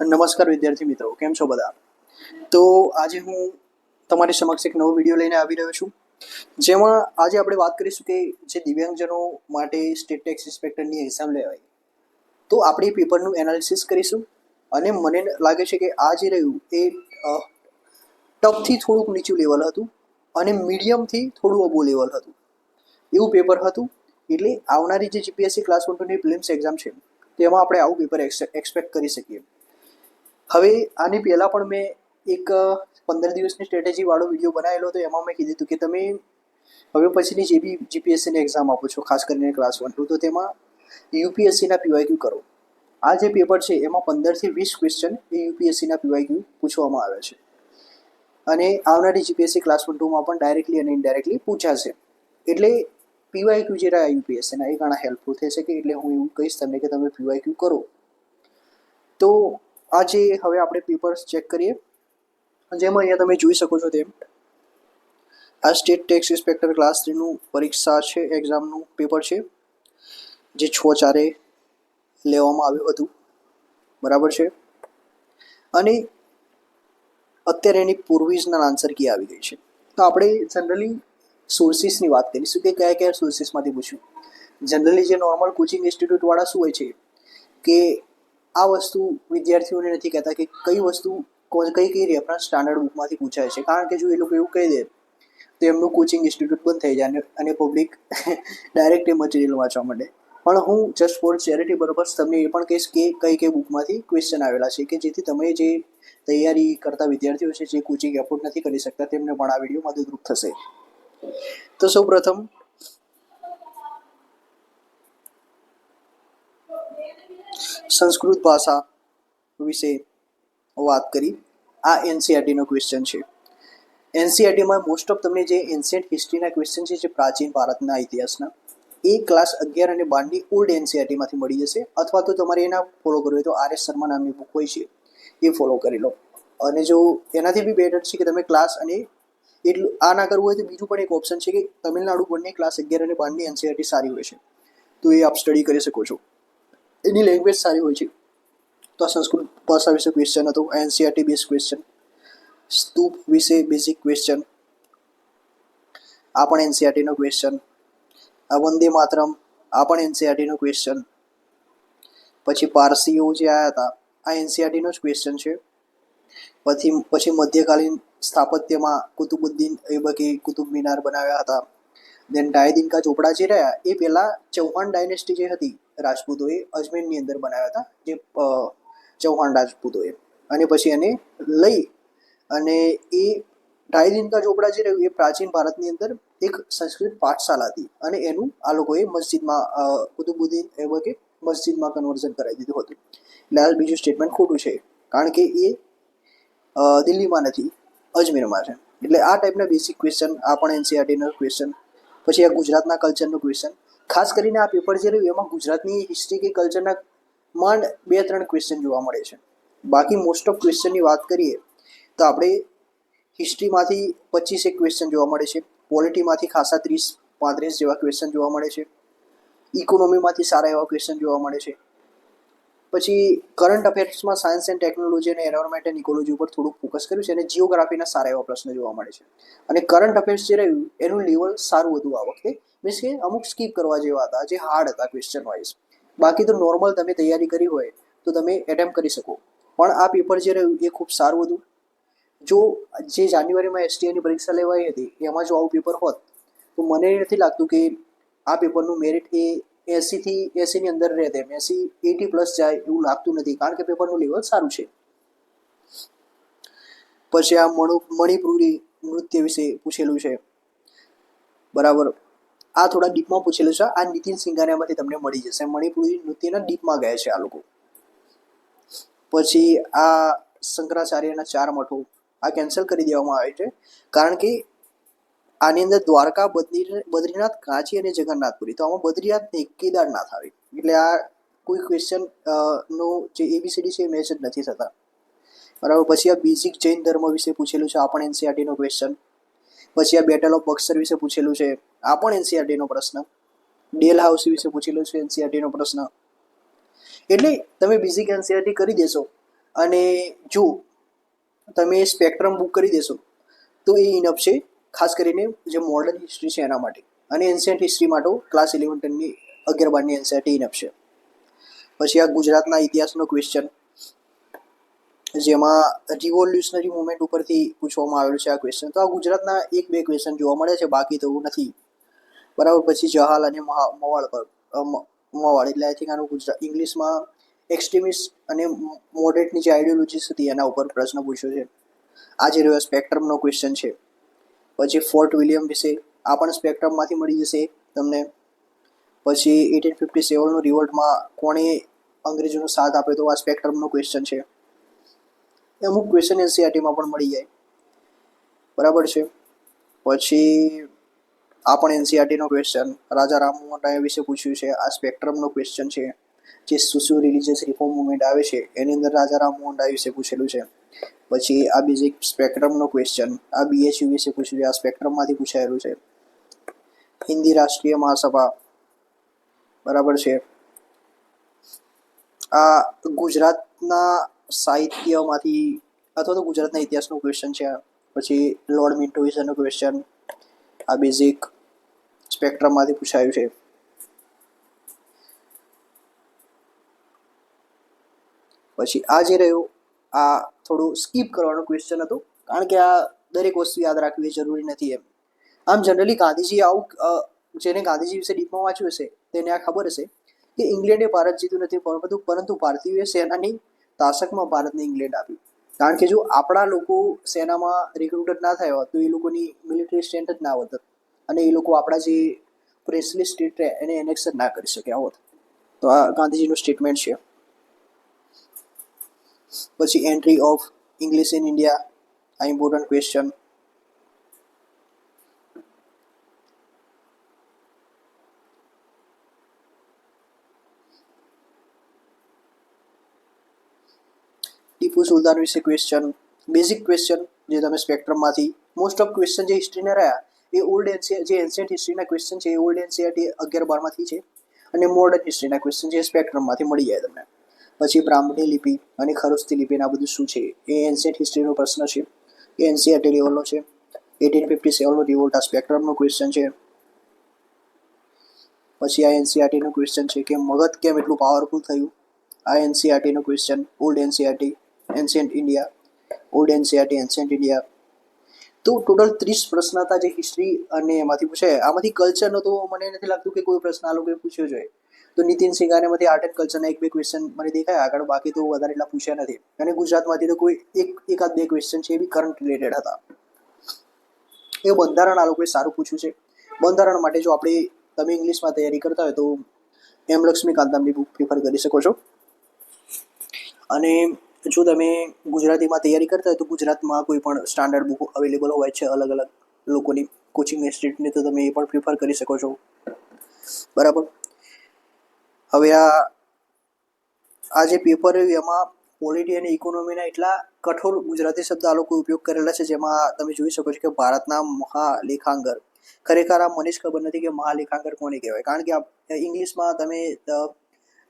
નમસ્કાર વિદ્યાર્થી મિત્રો, કેમ છો બધા? તો આજે હું તમારી સમક્ષ એક નવો વિડીયો લઈને આવી રહ્યો છું, જેમાં આજે આપણે વાત કરીશું કે જે દિવ્યાંગજનો માટે સ્ટેટ ટેક્સ ઇન્સ્પેક્ટરની એક્ઝામ લેવાય તો આપણે એ પેપરનું એનાલિસિસ કરીશું. અને મને લાગે છે કે આ જે રહ્યું એ ટફથી થોડુંક નીચું લેવલ હતું અને મીડિયમથી થોડું અબો લેવલ હતું એવું પેપર હતું. એટલે આવનારી જે જીપીએસસી ક્લાસ 1 પ્રિલિમ્સ એક્ઝામ છે તેમાં આપણે આવું પેપર એક્સપેક્ટ કરી શકીએ. હવે આની પહેલાં પણ મેં એક 15 દિવસની સ્ટ્રેટેજીવાળો વિડીયો બનાવેલો હતો. એમાં મેં કીધું હતું કે તમે હવે પછીની જે બી જીપીએસસીની એક્ઝામ આપો છો, ખાસ કરીને ક્લાસ 1 તો તેમાં યુપીએસસીના પીવાયક્યુ કરો. આ જે પેપર છે એમાં 15થી 20 ક્વેશ્ચન એ યુપીએસસીના પીવાયક્યુ પૂછવામાં આવે છે અને આવનારી જીપીએસસી ક્લાસ 1-2માં પણ ડાયરેક્ટલી અને ઇનડાયરેક્ટલી પૂછાશે. એટલે પીવાયક્યુ જે રહ્યા યુપીએસસીના એ ઘણા હેલ્પફુલ થશે. કે એટલે હું એવું કહીશ તમને કે તમે પીવાયક્યુ કરો. તો આજે હવે આપણે પેપર્સ ચેક કરીએ, જેમાં અહીંયા તમે જોઈ શકો છો તેમ આ સ્ટેટ ટેક્સ ઇન્સ્પેક્ટર ક્લાસ 3નું પરીક્ષા છે, એક્ઝામનું પેપર છે, જે 6/4 લેવામાં આવ્યું હતું. બરાબર છે. અને અત્યારે એની પ્રોવિઝનલ આન્સર કી આવી ગઈ છે. તો આપણે જનરલી સોર્સિસની વાત કરીશું કે કયા કયા સોર્સિસમાંથી પૂછ્યું. જનરલી જે નોર્મલ કોચિંગ ઇન્સ્ટિટ્યૂટવાળા શું હોય છે કે આ વસ્તુ વિદ્યાર્થીઓને નથી કહેતા કે કઈ વસ્તુ કઈ કઈ રેફરન્સ સ્ટાન્ડર્ડ બુકમાંથી પૂછાય છે. કારણ કે જો એ લોકો એવું કહી દે તો એમનું કોચિંગ ઇન્સ્ટિટ્યૂટ બંધ થઈ જાય અને પબ્લિક ડાયરેક્ટ એ મટીરિયલ વાંચવા માંડે. પણ હું જસ્ટ ફોર ચેરિટી પર્પઝ તમને એ પણ કહીશ કે કઈ કઈ બુકમાંથી ક્વેશ્ચન આવેલા છે, કે જેથી તમે જે તૈયારી કરતા વિદ્યાર્થીઓ છે, જે કોચિંગ એફોર્ડ નથી કરી શકતા, તેમને પણ આ વિડીયો મદદરૂપ થશે. તો સૌ પ્રથમ સંસ્કૃત ભાષા વિશે વાત કરી. આ એનસીઆરટીનો ક્વેશ્ચન છે. એનસીઆરટીમાં મોસ્ટ ઓફ તમને જે એન્શિયન્ટ હિસ્ટ્રીના ક્વેશ્ચન છે, જે પ્રાચીન ભારતના ઇતિહાસના, એ ક્લાસ 11 અને 12ની ઓલ્ડ એનસીઆરટીમાંથી મળી જશે. અથવા તો તમારે એના ફોલો કરવું હોય તો આર એસ શર્મા નામની બુક હોય છે એ ફોલો કરી લો. અને જો એનાથી બી બેટર છે કે તમે ક્લાસ અને એટલું આ ના કરવું હોય તો બીજું પણ એક ઓપ્શન છે કે તમિલનાડુ બોર્ડની ક્લાસ 11 અને 12ની એનસીઆરટી સારી હોય છે, તો એ આપ સ્ટડી કરી શકો છો. એની લેંગ્વેજ સારી હોય છે. તો આ સંસ્કૃત ભાષા વિશે ક્વેશ્ચન હતો, એનસીઆરટી બેઝ ક્વેશ્ચન. સ્તૂપ વિશે બેઝિક ક્વેશ્ચન, આ પણ એનસીઆરટીનો ક્વેશ્ચન. આ વંદે માતરમ, આ પણ એનસીઆરટીનો ક્વેશ્ચન. પછી પારસીઓ જે આવ્યા હતા, આ એનસીઆરટીનો જ ક્વેશ્ચન છે. પછી મધ્યકાલીન સ્થાપત્યમાં કુતુબુદ્દીન ઐબકે કુતુબ મિનાર બનાવ્યા હતા. દેન ડાયદિન કા ઝોપડા જે રહ્યા એ પહેલાં ચૌહાણ ડાયનેસ્ટી જે હતી રાજપૂતોએ અજમેરની અંદર બનાવ્યા હતા, જે ચૌહાણ રાજપૂતોએ. અને પછી એને લઈ અને એ ઢાઈ કા ઝોપડા જે રહ્યું એ પ્રાચીન ભારતની અંદર એક સંસ્કૃત પાઠશાલા હતી અને એનું આ લોકોએ મસ્જિદમાં કુતુબુદ્દીન ઐબકે મસ્જિદમાં કન્વર્ઝન કરાવી દીધું હતું. એટલે આ બીજું સ્ટેટમેન્ટ ખોટું છે, કારણ કે એ દિલ્હીમાં નથી, અજમેરમાં છે. એટલે આ ટાઈપના બેસિક ક્વેશ્ચન, આ પણ એનસીઆરટીનો ક્વેશ્ચન. પછી આ ગુજરાતના કલ્ચરનો ક્વેશ્ચન. ખાસ કરીને આ પેપર જે રહ્યું એમાં ગુજરાતની હિસ્ટ્રી કે કલ્ચરના માંડ 2-3 ક્વેશ્ચન જોવા મળે છે. બાકી મોસ્ટ ઓફ ક્વેશ્ચનની વાત કરીએ તો આપણે હિસ્ટ્રીમાંથી 25 ક્વેશ્ચન જોવા મળે છે, પોલિટીમાંથી ખાસા 30-35 જેવા ક્વેશ્ચન જોવા મળે છે, ઇકોનોમીમાંથી સારા એવા ક્વેશ્ચન જોવા મળે છે. પછી કરંટ અફેર્સમાં સાયન્સ એન્ડ ટેકનોલોજી અને એન્વાયરમેન્ટ એન્ડ ઇકોલોજી ઉપર થોડુંક ફોકસ કર્યું છે અને જીઓગ્રાફીના સારા એવા પ્રશ્નો જોવા મળે છે. અને કરંટ અફેર્સ જે રહ્યું એનું લેવલ સારું હતું આ વખતે, મીન્સ કે અમુક સ્કીપ કરવા જેવા હતા, જે હાર્ડ હતા ક્વેશ્ચન વાઇઝ. બાકી તો નોર્મલ તમે તૈયારી કરી હોય તો તમે એટેમ્પ કરી શકો. પણ આ પેપર જે રહ્યું એ ખૂબ સારું હતું. જો જે જાન્યુઆરીમાં એસટીએની પરીક્ષા લેવાઈ હતી એમાં જો આવું પેપર હોત તો મને નથી લાગતું કે આ પેપરનું મેરિટ એ 80ની અંદર રહેતે. 80+ જાય એવું લાગતું નથી, કારણ કે પેપરનું લેવલ સારું છે. પછી આ મણિપુરી નૃત્ય વિશે પૂછેલું છે. બરાબર, આ થોડા ડીપમાં પૂછેલું છે. આ નીતિન સિંઘાનિયામાંથી તમને મળી જશે. મણિપુરી નૃત્યના ડીપમાં ગયા છે આ લોકો. પછી આ શંકરાચાર્યના 4 મઠો, આ કેન્સલ કરી દેવામાં આવે છે, કારણ કે આની અંદર દ્વારકા, બદ્રીનાથ, કાંચી અને જગન્નાથપુરી. તો આમાં બદ્રીનાથ નહીં, કેદારનાથ આવે. એટલે આ કોઈ ક્વેશ્ચન નો જે એબીસીડી છે એ મેચ જ નથી થતા. બરાબર. પછી આ બેઝિક જૈન ધર્મ વિશે પૂછેલું છે, આ પણ એનસીઆરટીનો ક્વેશ્ચન. પછી આ બેટલ ઓફ બક્સર વિશે પૂછેલું છે, આ પણ એનસીઆરટીનો પ્રશ્ન. ડેલ હાઉસ વિશે પૂછેલું છે, એનસીઆરટીનો પ્રશ્ન. એટલે તમે બેઝિક એનસીઆરટી કરી દેશો અને જો તમે સ્પેક્ટ્રમ બુક કરી દેશો તો એ ઇનફ છે, ખાસ કરીને જે મોડર્ન હિસ્ટ્રી છે એના માટે. અને એન્શિયન્ટ હિસ્ટ્રી માટે ક્લાસ 11-10ની 11-12ની એનસીઈઆરટી ઇનફ છે. પછી આ ગુજરાતના ઇતિહાસનો ક્વેશ્ચન, જેમાં રિવોલ્યુશનરી મુવમેન્ટ ઉપરથી પૂછવામાં આવેલું છે આ ક્વેશ્ચન. તો આ ગુજરાતના 1-2 ક્વેશ્ચન જોવા મળે છે, બાકી તો એવું નથી. બરાબર. પછી જહાલ અને મવાળ પર મવાળ એટલે આઈ થિંક આનું ગુજરાત ઇંગ્લિશમાં એક્સ્ટ્રીમિસ્ટ અને મોડરેટની જે આઈડિયોલોજીસ હતી એના ઉપર પ્રશ્ન પૂછ્યો છે. આ જે રહ્યો સ્પેક્ટ્રમનો ક્વેશ્ચન છે. પછી ફોર્ટ વિલિયમ વિશે આ પણ સ્પેક્ટ્રમમાંથી મળી જશે તમને. પછી 1857નો રિવોલ્ટમાં કોણે અંગ્રેજોનો સાથ આપ્યો તો આ સ્પેક્ટ્રમનો ક્વેશ્ચન છે. અમુક ક્વેશ્ચન એનસીઈઆરટીમાં પણ મળી જાય. બરાબર છે. પછી આ પણ એનસીઈઆરટીનો ક્વેશ્ચન રાજા રામમોહન રાય વિશે પૂછ્યું છે. આ સ્પેક્ટ્રમનો ક્વેશ્ચન છે. જે સોશિયો રિલિજિયસ રિફોર્મ મુવમેન્ટ આવે છે એની અંદર રાજા રામમોહન રાય વિશે પૂછેલું છે. પછી આ બેઝિક સ્પેક્ટ્રમનો ક્વેશ્ચન આ બીએચયુ વિશે પૂછ્યું છે. આ સ્પેક્ટ્રમમાંથી પૂછાયેલું છે. હિન્દી રાષ્ટ્રીય મહાસભા, બરાબર છે. આ ગુજરાતના સાહિત્યમાંથી અથવા તો ગુજરાતના ઇતિહાસનો ક્વેશ્ચન છે. પછી લોર્ડ મિન્ટો વિશેનો ક્વેશ્ચન આ બેઝિક સ્પેક્ટ્રમમાંથી પૂછાયું છે. પછી આ જે રહ્યું આ થોડું સ્કીપ કરવાનો ક્વેશ્ચન હતો, કારણ કે આ દરેક વસ્તુ યાદ રાખવી જરૂરી નથી એમ. આમ જનરલી ગાંધીજી આવું, જેને ગાંધીજી વિશે ડીપમાં વાંચ્યું હશે તેને આ ખબર હશે કે ઇંગ્લેન્ડે ભારત જીત્યું નથી, પરંતુ ભારતીય સેનાની તાશકમાં ભારતને ઇંગ્લેન્ડ આપ્યું. કારણ કે જો આપણા લોકો સેનામાં રિક્રુટેડ ના થયા હોત તો એ લોકોની મિલિટરી સ્ટ્રેન્થ જ ના હોત અને એ લોકો આપણા જે પ્રેસલી સ્ટેટ એને એનેક્સ જ ના કરી શક્યા હોત. તો આ ગાંધીજીનું સ્ટેટમેન્ટ છે. પછી entry of English in India, આ ઇમ્પોર્ટન્ટ ક્વેશ્ચન. ટીપુ સુલતાન વિશે ક્વેશ્ચન, બેઝિક ક્વેશ્ચન જે તમે સ્પેક્ટ્રમમાંથી મોસ્ટ ઓફ ક્વેશ્ચન જે હિસ્ટ્રીના રહ્યા એ ઓલ્ડ જે એન્શિયન્ટ હિસ્ટ્રીના ક્વેશ્ચન છે એ ઓલ્ડ એનસીઈઆરટી 11-12માંથી છે અને મોડર્ન હિસ્ટ્રીના ક્વેશ્ચન જે સ્પેક્ટ્રમમાંથી મળી જાય તમને. પછી બ્રાહ્મણી લિપિ અને ખરોસ્તી લિપિ આ બધું શું છે એ એન્શિયન્ટ હિસ્ટ્રીનો પ્રશ્ન છે, એ એનસીઈઆરટી લેવલનો છે. 1857નો રિવોલ્ટ આ સ્પેક્ટ્રમનો ક્વેશ્ચન છે. પછી આ એનસીઈઆરટીનો ક્વેશ્ચન છે કે મગધ કેમ એટલું પાવરફુલ થયું, આ એનસીઈઆરટીનો question. Old NCERT ancient India, old NCERT ancient India. તો ટોટલ 30 પ્રશ્ન હતા જે હિસ્ટ્રી અને એમાંથી પૂછાય. આમાંથી કલ્ચરનો તો મને નથી લાગતું કે કોઈ પ્રશ્ન આ લોકોએ પૂછ્યો જોઈએ. તો નીતિન સિંઘાનેમાંથી આર્ટ એન્ડ કલ્ચરના 1-2 ક્વેશ્ચન મને દેખાય આગળ, બાકી તો વધારે એટલા પૂછ્યા નથી. અને ગુજરાતમાંથી તો કોઈ એકાદ બે ક્વેશ્ચન છે એ બી કરંટ રિલેટેડ હતા. એ બંધારણ આ લોકોએ સારું પૂછ્યું છે. બંધારણ માટે જો તમે ઇંગ્લિશમાં તૈયારી કરતા હોય તો એમ લક્ષ્મીકાંત નામની બુક પ્રિફર કરી શકો છો. અને જો તમે ગુજરાતીમાં તૈયારી કરતા હોય તો ગુજરાતમાં કોઈ પણ સ્ટાન્ડર્ડ બુક અવેલેબલ હોય છે અલગ અલગ લોકોની કોચિંગ ઇન્સ્ટિટ્યૂટની, તો તમે એ પણ પ્રિફર કરી શકો છો. બરાબર. હવે આ જે પેપર રહ્યું એમાં પોલિટી અને ઇકોનોમીના એટલા કઠોર ગુજરાતી શબ્દ આ લોકો ઉપયોગ કરેલા છે, જેમાં તમે જોઈ શકો છો કે ભારતના મહાલેખાંગર, ખરેખર આ મને જ ખબર નથી કે મહાલેખાંગર કોને કહેવાય. કારણ કે ઇંગ્લિશમાં તમે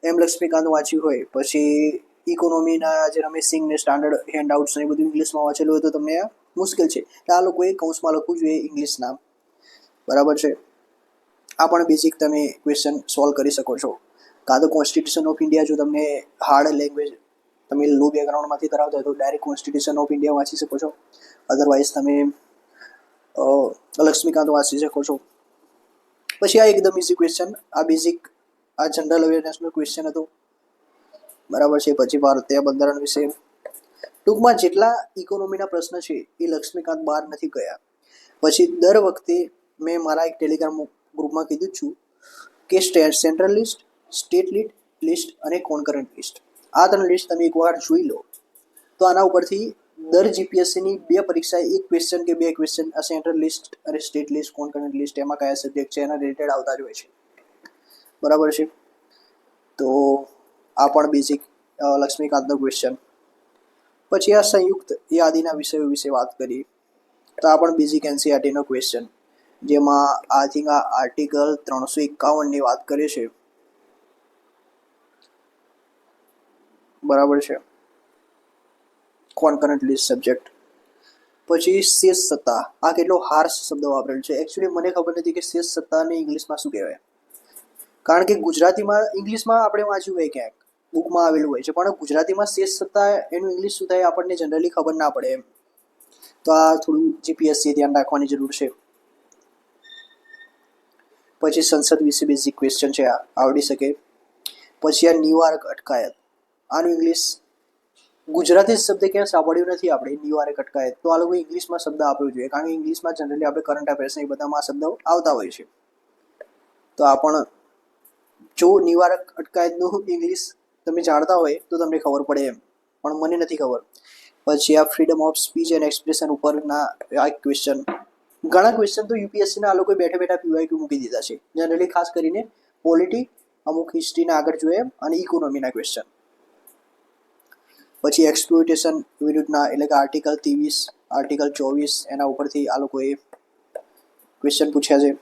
એમ લક્ષ્મીકાંત વાંચ્યું હોય, પછી ઇકોનોમીના જે રમેશસિંહ ને સ્ટાન્ડર્ડ હેન્ડઆઉટ્સ ને બધું ઇંગ્લિશમાં વાંચેલું હોય તો તમને મુશ્કેલ છે. આ લોકોએ કૌંસમાં લખવું જોઈએ ઇંગ્લિશ નામ. બરાબર છે. આ પણ બેઝિક તમે ક્વેશ્ચન સોલ્વ કરી શકો છો. કાં તો કોન્સ્ટિટ્યુશન ઓફ ઇન્ડિયા, જો તમને હાર્ડ લેંગ્વેજ તમે લો બેકગ્રાઉન્ડમાંથી કરાવતા હોય તો ડાયરેક્ટ કોન્સ્ટિટ્યુશન ઓફ ઇન્ડિયા વાંચી શકો છો. અધરવાઇઝ તમે લક્ષ્મીકાંત વાંચી શકો છો. પછી આ એકદમ ઇઝી ક્વેશ્ચન, આ બેઝિક આ જનરલ અવેરનેસનો ક્વેશ્ચન હતો. બરાબર છે. પછી ભારતીય બંધારણ વિશે ટૂંકમાં જેટલા ઇકોનોમીના પ્રશ્ન છે એ લક્ષ્મીકાંત બહાર નથી ગયા. પછી દર વખતે મેં મારા એક ટેલિગ્રામ ગ્રુપમાં કીધું જ છું કે સેન્ટ્રલ લિસ્ટ, સ્ટેટ લિસ્ટ અને કોન્કરન્ટ લિસ્ટ, આ 3 લિસ્ટ તમે એકવાર જોઈ લો તો આના ઉપરથી દર જીપીએસસીની 2 પરીક્ષાએ 1 ક્વેશ્ચન કે 2 ક્વેશ્ચન આ સેન્ટ્રલ લિસ્ટ અને સ્ટેટ લિસ્ટ, કોન્કરન્ટ લિસ્ટ એમાં કયા સબ્જેક્ટ છે એના રિલેટેડ આવતા જ હોય છે. બરાબર છે. તો આ પણ બેઝિક લક્ષ્મીકાંતનો ક્વેશ્ચન. પછી આ સંયુક્ત યાદીના વિષયો વિશે વાત કરી તો આ પણ બેઝિક એનસીઈઆરટીનો ક્વેશ્ચન, જેમાં આઈ થિંક આ આર્ટિકલ 351ની વાત કરે છે. બરાબર છે. કોન્કરન્ટ લિસ્ટ સબ્જેક્ટ. પછી શેષ સત્તા, આ કેટલો હાર્શ શબ્દ વાપરેલો છે. એકચ્યુઅલી મને ખબર નથી કે શેષ સત્તાને ઇંગ્લિશમાં શું કહેવાય, કારણ કે ગુજરાતીમાં ઇંગ્લિશમાં આપણે વાંચ્યું હોય ક્યાંક બુકમાં આવેલું હોય છે, પણ ગુજરાતીમાં શેષ સત્તા એનું ઇંગ્લિશ શું થાય આપણને જનરલી ખબર ના પડે એમ. તો આ થોડું જીપીએસસી ધ્યાન રાખવાની જરૂર છે. પછી સંસદ વિશે બેઝિક ક્વેશ્ચન છે, આ આવડી શકે. પછી આ નિવારક અટકાયત, આનું ઇંગ્લિશ ગુજરાતી શબ્દ ક્યાં સાંભળ્યું નથી આપણે, નિવારક અટકાયત. તો આ લોકો ઇંગ્લિશમાં શબ્દ આપ્યો જોઈએ, કારણ કે ઇંગ્લિશમાં જનરલી આપણે કરંટ અફેર્સ એ બધામાં આ શબ્દો આવતા હોય છે. તો આ પણ જો નિવારક અટકાયતનું ઇંગ્લિશ તમે જાણતા હોય તો તમને ખબર પડે એમ, પણ મને નથી ખબર. પછી આ freedom of speech and expression ઉપરના આ ક્વેશ્ચન, ઘણા ક્વેશ્ચન તો યુપીએસસીના આ લોકોએ બેઠા બેઠા પીવાયક્યુ મૂકી દીધા છે, જનરલી ખાસ કરીને પોલિટી, અમુક હિસ્ટ્રીના આગળ જોઈએ અને ઇકોનોમીના ક્વેશ્ચન. પછી એક્સપ્લોઇટેશન વિરુદ્ધના એટલે કે આર્ટિકલ 23, આર્ટિકલ 24 એના ઉપરથી આ લોકોએ ક્વેશ્ચન પૂછ્યા છે.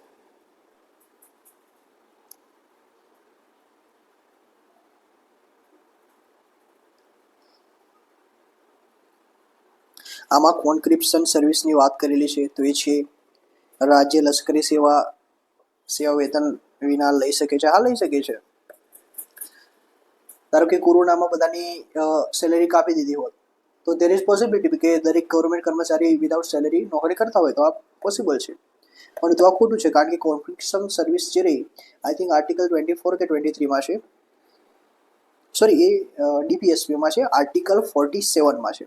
આમાં કોન્ક્રિપ્શન સર્વિસની વાત કરેલી છે, તો એ છે રાજ્ય લશ્કરી સેવા વેતન વિના લઈ શકે છે. હા, લઈ શકે છે. ધારો કે કોરોનામાં બધાની સેલેરી કાપી દીધી હોત તો દેર ઇઝ પોસિબિલિટી કે દરેક ગવર્મેન્ટ કર્મચારી વિધાઉટ સેલેરી નોકરી કરતા હોય તો આ પોસિબલ છે, પણ તો આ ખોટું છે, કારણ કે કોન્ક્રિપ્શન સર્વિસ જે રહી આઈ થિંક આર્ટિકલ 24 કે 23માં છે, સોરી એ ડીપીએસપીમાં છે, આર્ટિકલ 47માં છે.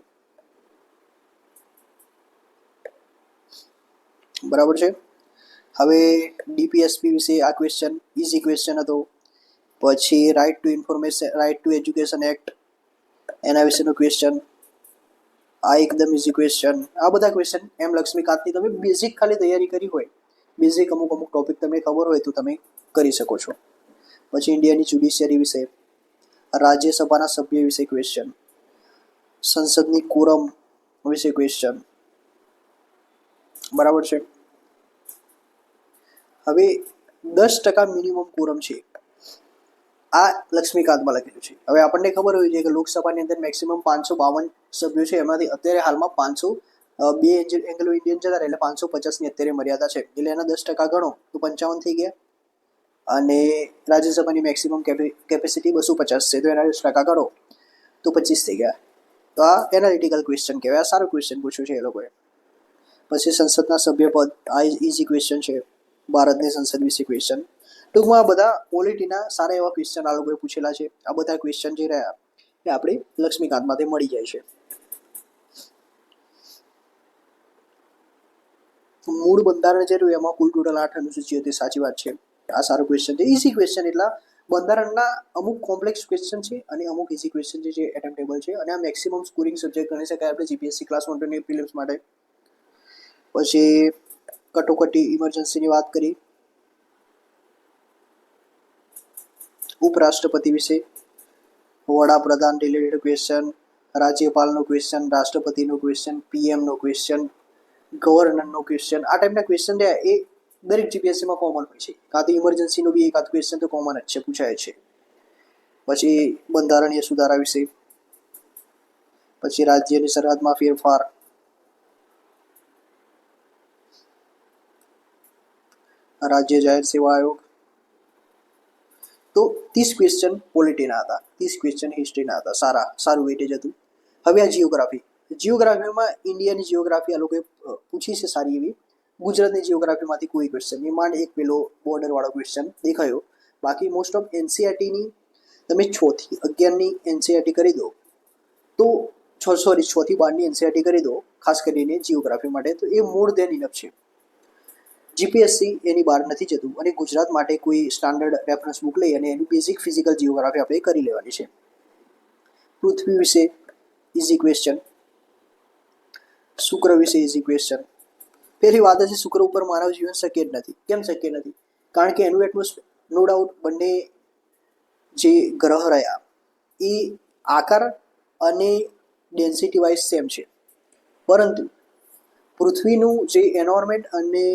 બરાબર છે. હવે ડીપીએસપી વિશે આ ક્વેશ્ચન ઇઝી ક્વેશ્ચન હતો. પછી right to information, right to education act, એના વિશેનો ક્વેશ્ચન, આ એકદમ ઇઝી ક્વેશ્ચન. આ બધા ક્વેશ્ચન એમ લક્ષ્મીકાંતની તમે બેઝિક ખાલી તૈયારી કરી હોય, બેઝિક અમુક ટોપિક તમને ખબર હોય તો તમે કરી શકો છો. પછી ઇન્ડિયાની જ્યુડિશિયરી વિશે, રાજ્યસભાના સભ્ય વિશે ક્વેશ્ચન, સંસદની કોરમ વિશે ક્વેશ્ચન. બરાબર છે. હવે 10% મિનિમમ કોરમ છે, આ લક્ષ્મીકાંતમાં લખેલું છે. હવે આપણને ખબર હોય છે કે લોકસભાની અંદર મેક્સિમમ 552 સભ્યો છે, એમાંથી અત્યારે હાલમાં 502 એંગ્લો ઇન્ડિયન જતા રહે એટલે 550ની અત્યારે મર્યાદા છે, એટલે એના 10% ગણો તો 55 થઈ ગયા. અને રાજ્યસભાની મેક્સિમમ કેપેસિટી 250 છે, તો એના 10% ગણો તો 25 થઈ ગયા. તો આ એનાલિટિકલ ક્વેશ્ચન કહેવાય. આ સારો ક્વેશ્ચન પૂછ્યો છે એ લોકોએ. પછી સંસદના સભ્યપદ, આ ઇઝી ક્વેશ્ચન છે, ભારતની સંસદ વિશે ક્વેશ્ચન. ટૂંકમાં આ બધા પોલિટીના સારા એવા ક્વેશ્ચન આ લોકોએ પૂછેલા છે. આ બધા ક્વેશ્ચન જે રહ્યા એ આપણે લક્ષ્મીકાંતમાંથી મળી જાય છે. મૂળ બંધારણ જે રહ્યું એમાં કુલ ટોટલ 8 અનુસૂચિઓ હતી, સાચી વાત છે. આ સારો ક્વેશ્ચન છે, ઇઝી ક્વેશ્ચન. એટલા બંધારણના અમુક કોમ્પ્લેક્સ ક્વેશ્ચન છે અને અમુક ઇઝી ક્વેશ્ચન છે જે એટેમ્પટેબલ છે, અને આ મેક્સિમમ સ્કોરિંગ સબ્જેક્ટ ગણી શકાય આપણે જીપીએસસી ક્લાસ 1 ની પ્રિલિમ્સ માટે. પછી કટોકટી ઇમરજન્સીની વાત કરી, ઉપરાષ્ટ્રપતિ વિશે, વડાપ્રધાન રિલેટેડ ક્વેશ્ચન, રાજ્યપાલનો ક્વેશ્ચન, રાષ્ટ્રપતિનો ક્વેશ્ચન, પીએમનો ક્વેશ્ચન, ગવર્નરનો ક્વેશ્ચન. આ ટાઈપના ક્વેશ્ચન રહ્યા એ દરેક જીપીએસસીમાં કોમન હોય છે, કાં તો ઇમરજન્સીનો બી એકાદ ક્વેશ્ચન તો કોમન જ છે, પૂછાય છે. પછી બંધારણીય સુધારા વિશે, પછી રાજ્યની સરહદમાં ફેરફાર, રાજ્ય જાહેર સેવા આયોગ. તો 30 ક્વેશ્ચન પોલિટીના હતા, 30 ક્વેશ્ચન હિસ્ટ્રીના હતા. સારું વેટેજ હતું. હવે આ જીઓગ્રાફીમાં ઇન્ડિયાની જીઓગ્રાફી આ લોકોએ પૂછી છે સારી એવી. ગુજરાતની જીઓગ્રાફીમાંથી કોઈ ક્વેશ્ચન નહીં, માંડ એક પેલો બોર્ડરવાળો ક્વેશ્ચન દેખાયો. બાકી મોસ્ટ ઓફ એનસીઆરટીની તમે 6 થી 11ની એનસીઆરટી કરી દો તો 6 થી 12ની એનસીઆરટી કરી દો, ખાસ કરીને જીઓગ્રાફી માટે, તો એ મોર દેન ઇનફ છે. જીપીએસસી એની બહાર નથી જતું, અને ગુજરાત માટે કોઈ સ્ટાન્ડર્ડ રેફરન્સ બુક લઈ અને એની બેઝિક ફિઝિકલ જીઓગ્રાફી આપણે કરી લેવાની છે. પૃથ્વી વિશે ઇઝી ક્વેશ્ચન, શુક્ર વિશે ઇઝી ક્વેશ્ચન. પહેલી વાત છે, શુક્ર ઉપર માનવ જીવન શક્ય જ નથી. કેમ શક્ય નથી? કારણ કે એનું એટમોસ્ફિયર, નો ડાઉટ બંને જે ગ્રહ રહ્યા એ આકાર અને ડેન્સિટી વાઇઝ સેમ છે, પરંતુ પૃથ્વીનું જે એન્વાયરમેન્ટ અને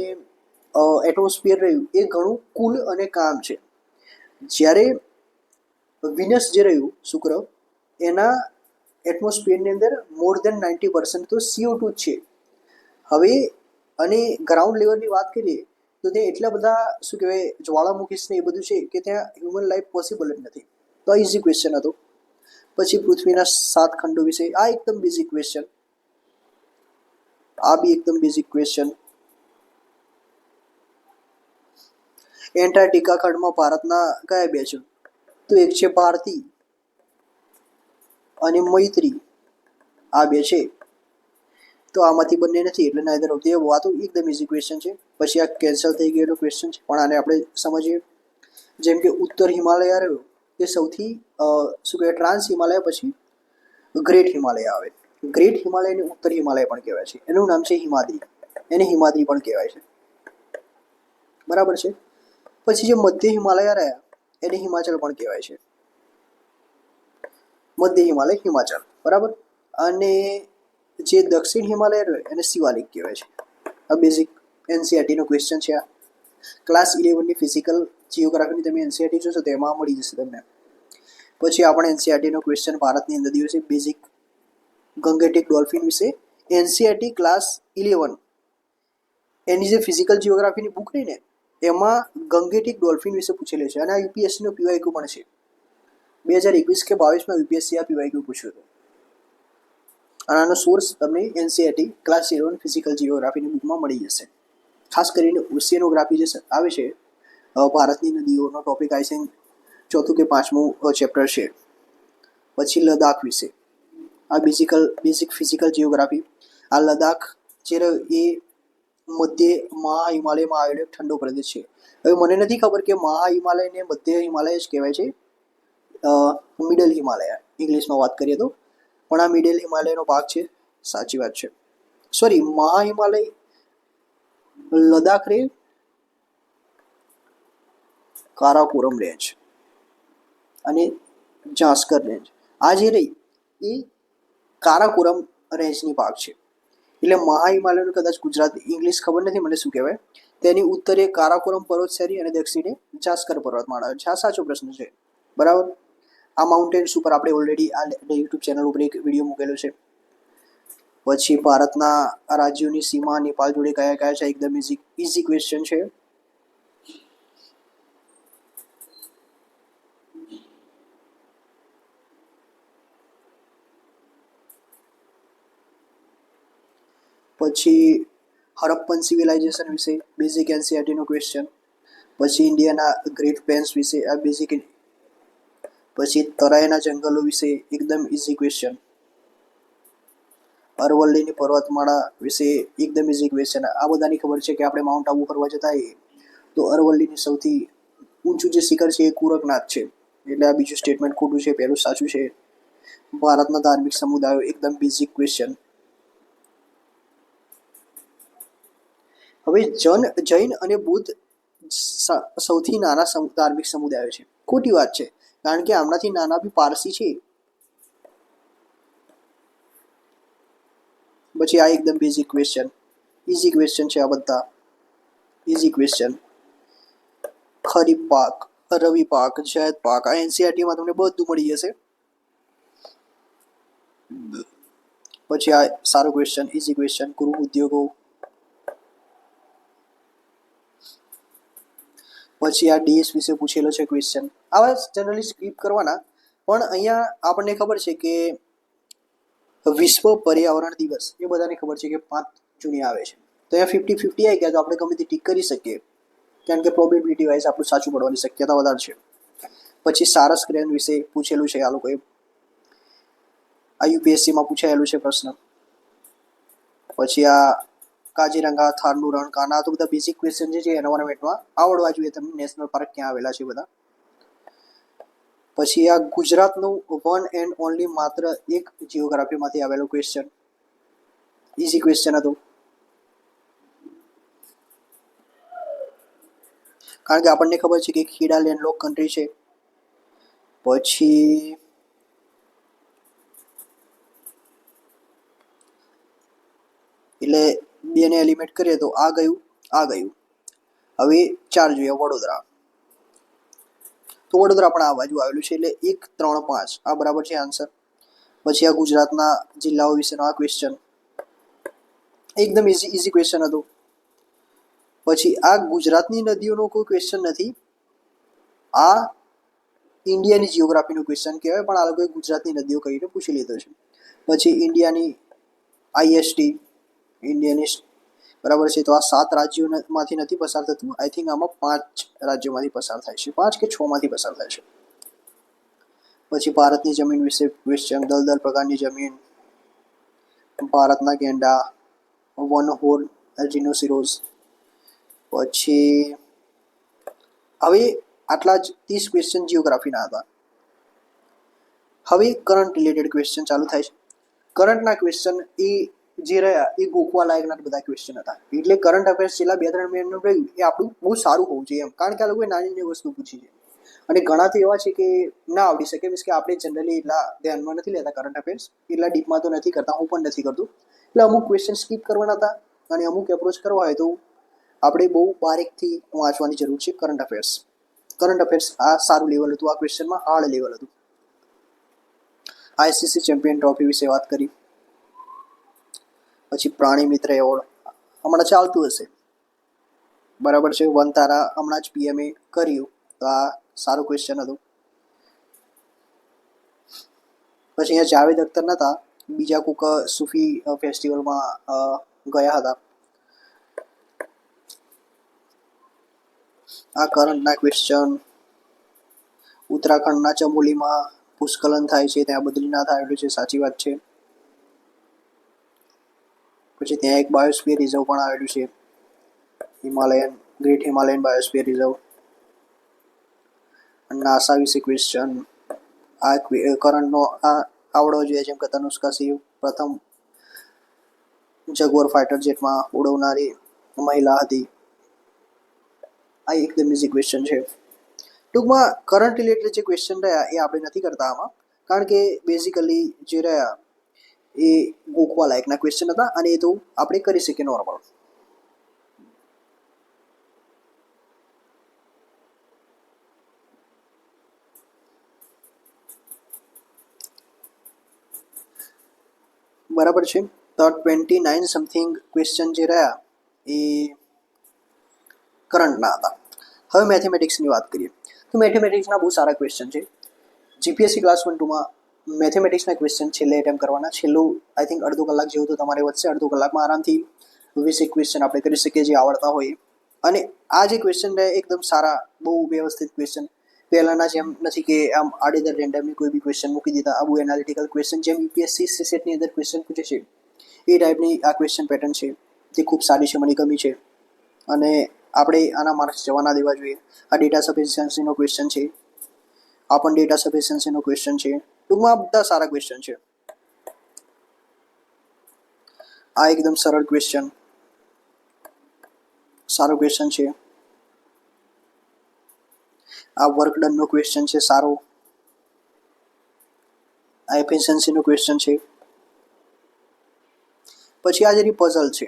એટમોસ્ફિયર રહ્યું એ ઘણું કુલ અને કામ છે. જ્યારે વિનસ જે રહ્યું શુક્ર, એના એટમોસ્ફિયરની અંદર મોર દેન 90% તો CO2 જ છે. હવે અને ગ્રાઉન્ડ લેવલની વાત કરીએ તો ત્યાં એટલા બધા શું કહેવાય જ્વાળામુખી ને એ બધું છે કે ત્યાં હ્યુમન લાઈફ પોસિબલ જ નથી. તો આ ઇઝી ક્વેશ્ચન હતો. પછી પૃથ્વીના 7 ખંડો વિશે, આ એકદમ બેઝિક ક્વેશ્ચન, આ બી એકદમ બેઝિક ક્વેશ્ચન. એન્ટાર્કટિકા ખંડમાં ભારતના કયા બે છે? તો એક છે ભારતી અને મૈત્રી, આ બે છે. તો આમાંથી બંને નથી એટલે નાઈધર ઓફ ધી અબોવ. આ તો એકદમ ઇઝી ક્વેશ્ચન છે. પછી આ કેન્સલ થઈ ગયેલો ક્વેશ્ચન છે પણ આને આપણે સમજીએ. જેમ કે ઉત્તર હિમાલય રહ્યો તે સૌથી શું કહેવાય ટ્રાન્સ હિમાલય પછી ગ્રેટ હિમાલય આવે. ગ્રેટ હિમાલયને ઉત્તર હિમાલય પણ કહેવાય છે. એનું નામ છે હિમાદ્રી, એને હિમાદ્રી પણ કહેવાય છે. બરાબર છે. પછી જે મધ્ય હિમાલય રહ્યા એને હિમાચલ પણ કહેવાય છે. મધ્ય હિમાલય હિમાચલ, બરાબર. અને જે દક્ષિણ હિમાલય રહ્યો એને શિવાલિક કહેવાય છે. આ બેઝિક એનસીઆરટીનો ક્વેશ્ચન છે. આ ક્લાસ 11ની ફિઝિકલ જિયોગ્રાફીની તમે એનસીઆરટી જોશો તો એમાં મળી જશે તમને. પછી આપણે એનસીઆરટીનો ક્વેશ્ચન ભારતની અંદર દિવસે બેઝિક ગંગેટિક ડોલ્ફિન વિશે. એનસીઆરટી ક્લાસ 11 એની જે ફિઝિકલ જિયોગ્રાફીની બુક રહી ને એમાં ગંગેટિક ડોલ્ફિન વિશે પૂછેલું છે અને આ યુપીએસસીનો પીવાયક્યુ પણ છે. 2021 કે 22માં યુપીએસસી આ પીવાયક્યુ પૂછ્યું હતું. અને આનો સોર્સ તમને એનસીઆરટી ક્લાસ 11 ફિઝિકલ જિયોગ્રાફીની બુકમાં મળી જશે. ખાસ કરીને ઓશિયનોગ્રાફી જે આવે છે ભારતની નદીઓનો ટોપિક આઈ થિંક 4થું કે 5મું ચેપ્ટર છે. પછી લદ્દાખ વિશે, આ બેઝિક ફિઝિકલ જિયોગ્રાફી. આ લદ્દાખ જે એ મધ્ય મહાહિમાલયમાં આવેલો એક ઠંડો પ્રદેશ છે. હવે મને નથી ખબર કે મહાહિમાલયને મધ્ય હિમાલય જ કહેવાય છે, મિડલ હિમાલય ઇંગ્લિશમાં વાત કરીએ તો, પણ આ મિડલ હિમાલયનો ભાગ છે. સાચી વાત છે. સોરી, મહાહિમાલય લદ્દાખ રે કારાકોરમ રેન્જ અને જાસ્કર રેન્જ, આ જે રહી એ કારાકોરમ રેન્જની ભાગ છે. એટલે મહાહિમાલયનું કદાચ ગુજરાત ઇંગ્લિશ ખબર નથી મને શું કહેવાય. તેની ઉત્તરે કારાકોરમ પર્વત શ્રેણી અને દક્ષિણે જાસ્કર પર્વતમાળા આવે છે. આ સાચો પ્રશ્ન છે, બરાબર. આ માઉન્ટેન્સ ઉપર આપણે ઓલરેડી આ યુટ્યુબ ચેનલ ઉપર એક વિડીયો મૂકેલો છે. પછી ભારતના રાજ્યોની સીમા નેપાળ જોડે કયા કયા છે, એકદમ ઇઝી ક્વેશ્ચન છે. પછી હડપ્પન સિવિલાઇઝેશન વિશે બેઝિક એનસીઆરટીનો ક્વેશ્ચન. પછી ઇન્ડિયાના ગ્રેટ પ્લેન્સ વિશે આ બેઝિક. પછી તરાઈના જંગલો વિશે એકદમ ઇઝી ક્વેશ્ચન. અરવલ્લીની પર્વતમાળા વિશે એકદમ ઇઝી ક્વેશ્ચન. આ બધાની ખબર છે કે આપણે માઉન્ટ આબુ ફરવા જતા હોઈએ તો અરવલ્લીની સૌથી ઊંચું જે શિખર છે એ કુરકનાથ છે. એટલે આ બીજું સ્ટેટમેન્ટ ખોટું છે, પહેલું સાચું છે. ભારતના ધાર્મિક સમુદાયો એકદમ બેઝિક ક્વેશ્ચન. હવે જૈન અને બુદ્ધ સૌથી નાના ધાર્મિક સમુદાયો છે. ખોટી વાત છે, કારણ કે આમનાથી નાના બી પારસી છે. પછી આ એકદમ બેઝિક ક્વેશ્ચન, ઇઝી ક્વેશ્ચન છે. આ બધા ઇઝી ક્વેશ્ચન. ખરીફ પાક, રવિ પાક, જૈદ પાક, આ એનસીઆરટીમાં તમને બધું મળી જશે. પછી આ સારો ક્વેશ્ચન, ઇઝી ક્વેશ્ચન. ગૃહ ઉદ્યોગો. પછી આ ડીએસ વિશે પૂછેલો છે ક્વેશ્ચન. આવા જનરલી સ્કીપ કરવાના, પણ અહીંયા આપણને ખબર છે કે વિશ્વ પર્યાવરણ દિવસ એ બધાને ખબર છે કે 5 જૂને આવે છે. તો અહીંયા 50-50 આવી ગયા તો આપણે ગમે તે ટીક કરી શકીએ, કારણ કે પ્રોબેબિલિટી વાઇઝ આપણું સાચું પડવાની શક્યતા વધારે છે. પછી સારસ ગ્રેન વિશે પૂછેલું છે આ લોકોએ, આ યુપીએસસીમાં પૂછાયેલું છે પ્રશ્ન. પછી આ કાજીરંગા, થારનું રણ, કાના, તો બધા બેઝિક ક્વેશ્ચન છે એન્વાયરમેન્ટમાં આવડવા જોઈએ તમને. નેશનલ પાર્ક ક્યાં આવેલા છે બધા. પછી આ ગુજરાતનું વન એન્ડ ઓનલી માત્ર એક જિયોગ્રાફીમાંથી આવેલો ક્વેશ્ચન, ઇઝી ક્વેશ્ચન હતું, કારણ કે આપણને ખબર છે કે ખેડા લેન્ડલોક કન્ટ્રી છે. પછી એટલે બેને એલિમેન્ટ કરીએ તો આ ગયું, આ ગયું. હવે 4 જોઈએ. વડોદરા, તો વડોદરા પણ આ બાજુ આવેલું છે એટલે 1, 3, 5 આ બરાબર છે આન્સર. પછી આ ગુજરાતના જિલ્લાઓ વિશેનો આ ક્વેશ્ચન એકદમ ઇઝી ક્વેશ્ચન હતો. પછી આ ગુજરાતની નદીઓનો કોઈ ક્વેશ્ચન નથી, આ ઇન્ડિયાની જિયોગ્રાફીનો ક્વેશ્ચન કહેવાય, પણ આ લોકોએ ગુજરાતની નદીઓ કહીને પૂછી લીધો છે. પછી ઇન્ડિયાની આઈએસટી ઇન્ડિયાની બરાબર છે. તો આ 7 રાજ્યોમાંથી નથી પસાર થતું, આઈ થિંક આમાં 5 રાજ્યોમાંથી પસાર થાય છે, 5 કે 6 માંથી પસાર થાય છે. પછી ભારતની જમીન વિશે ક્વેશ્ચન, દલદલ પ્રકારની જમીન, ભારતના ગેંડા, વન હોર્ન રિનોસિરોઝ. પછી હવે આટલા જ 30 ક્વેશ્ચન જિયોગ્રાફીના હતા. હવે કરંટ રિલેટેડ ક્વેશ્ચન ચાલુ થાય છે. કરંટના ક્વેશ્ચન એ જે રહ્યા એ ગોખવા લાયકના બધા ક્વેશ્ચન હતા. એટલે કરંટ અફેર્સ છેલ્લા 2-3 મહિનાનું રહ્યું એ આપણું બહુ સારું હોવું જોઈએ એમ, કારણ કે આ લોકોએ નાની નાની વસ્તુ પૂછી છે. અને ઘણા તો એવા છે કે ના આવડી શકે, મીન્સ કે આપણે જનરલી એટલા ધ્યાનમાં નથી લેતા કરંટ અફેર્સ, એટલા ડીપમાં તો નથી કરતા, હું પણ નથી કરતો. એટલે અમુક ક્વેશ્ચન સ્કીપ કરવાના હતા અને અમુક એપ્રોચ કરવા હોય તો આપણે બહુ બારીકથી વાંચવાની જરૂર છે કરંટ અફેર્સ. કરંટ અફેર્સ આ સારું લેવલ હતું, આ ક્વેશ્ચનમાં હાર્ડ લેવલ હતું. આઈસીસી ચેમ્પિયન ટ્રોફી વિશે વાત કરી. પછી પ્રાણી મિત્ર એવોર્ડ હમણાં ચાલતું હશે, બરાબર છે. વનતારા હમણાં જ પીએમએ કર્યું, તો આ સારું ક્વેશ્ચન હતું. પછી અહીંયા જાવેદ અખ્તર નહોતા, બીજા કોઈક સૂફી ફેસ્ટિવલમાં ગયા હતા. આ કરંટના ક્વેશ્ચન. ઉત્તરાખંડના ચમોલીમાં ભૂસ્ખલન થાય છે, ત્યાં બદ્રીનાથ આવેલું છે, સાચી વાત છે. પછી ત્યાં એક બાયોસ્ફિયર રિઝર્વ પણ આવેલું છે, great Himalayan biosphere reserve. NASA વિશે ક્વેશ્ચન. આ કરંટનો આ આવડવો જોઈએ, જેમ કે તનુષ્કા સિંહ પ્રથમ જગુઆર ફાઇટર જેટમાં ઉડવનારી મહિલા હતી. આ એકદમ ઇઝી ક્વેશ્ચન છે. ટૂંકમાં કરંટ રિલેટેડ જે ક્વેશ્ચન રહ્યા એ આપણે નથી કરતા આમાં, કારણ કે બેઝિકલી જે રહ્યા એ ગોખવા લાયકના ક્વેશ્ચન હતા અને એ તો આપણે કરી શકીએ નોર્મલ. બરાબર છે. તો 29 સમથિંગ ક્વેશ્ચન જે રહ્યા એ કરંટના હતા. હવે મેથેમેટિક્સની વાત કરીએ તો મેથેમેટિક્સના બહુ સારા ક્વેશ્ચન છે. જીપીએસસી ક્લાસ 1-2માં મેથેમેટિક્સના ક્વેશ્ચન છેલ્લે એટેમ્પ કરવાના. છેલ્લું આઈ થિંક અડધો કલાક જેવું તો તમારે વધશે. અડધો કલાકમાં આરામથી 20 ક્વેશ્ચન આપણે કરી શકીએ જે આવડતા હોય. અને આ જે ક્વેશ્ચન રહે એકદમ સારા, બહુ વ્યવસ્થિત ક્વેશ્ચન. પહેલાંના જેમ નથી કે આમ આડેધડ રેન્ડમલી કોઈ બી ક્વેશ્ચન મૂકી દીધા. આ બહુ એનાલિટિકલ ક્વેશ્ચન, જેમ યુપીએસસી સીસેટની અંદર ક્વેશ્ચન પૂછે છે એ ટાઈપની આ ક્વેશ્ચન પેટર્ન છે, જે ખૂબ સારી છે, મને ગમી છે. અને આપણે આના માર્ક્સ જવા ના દેવા જોઈએ. આ ડેટા સફિશિયન્સીનો ક્વેશ્ચન છે, આ પણ ડેટા સફિશિયન્સીનો ક્વેશ્ચન છે. ટૂંકમાં બધા સારા ક્વેશ્ચન છે. આ એકદમ સરળ ક્વેશ્ચન, સારો ક્વેશ્ચન છે. આ વર્ક ડનનો ક્વેશ્ચન છે, સારો. આ એફિશિયન્સીનો ક્વેશ્ચન છે. પછી આ જે પઝલ છે,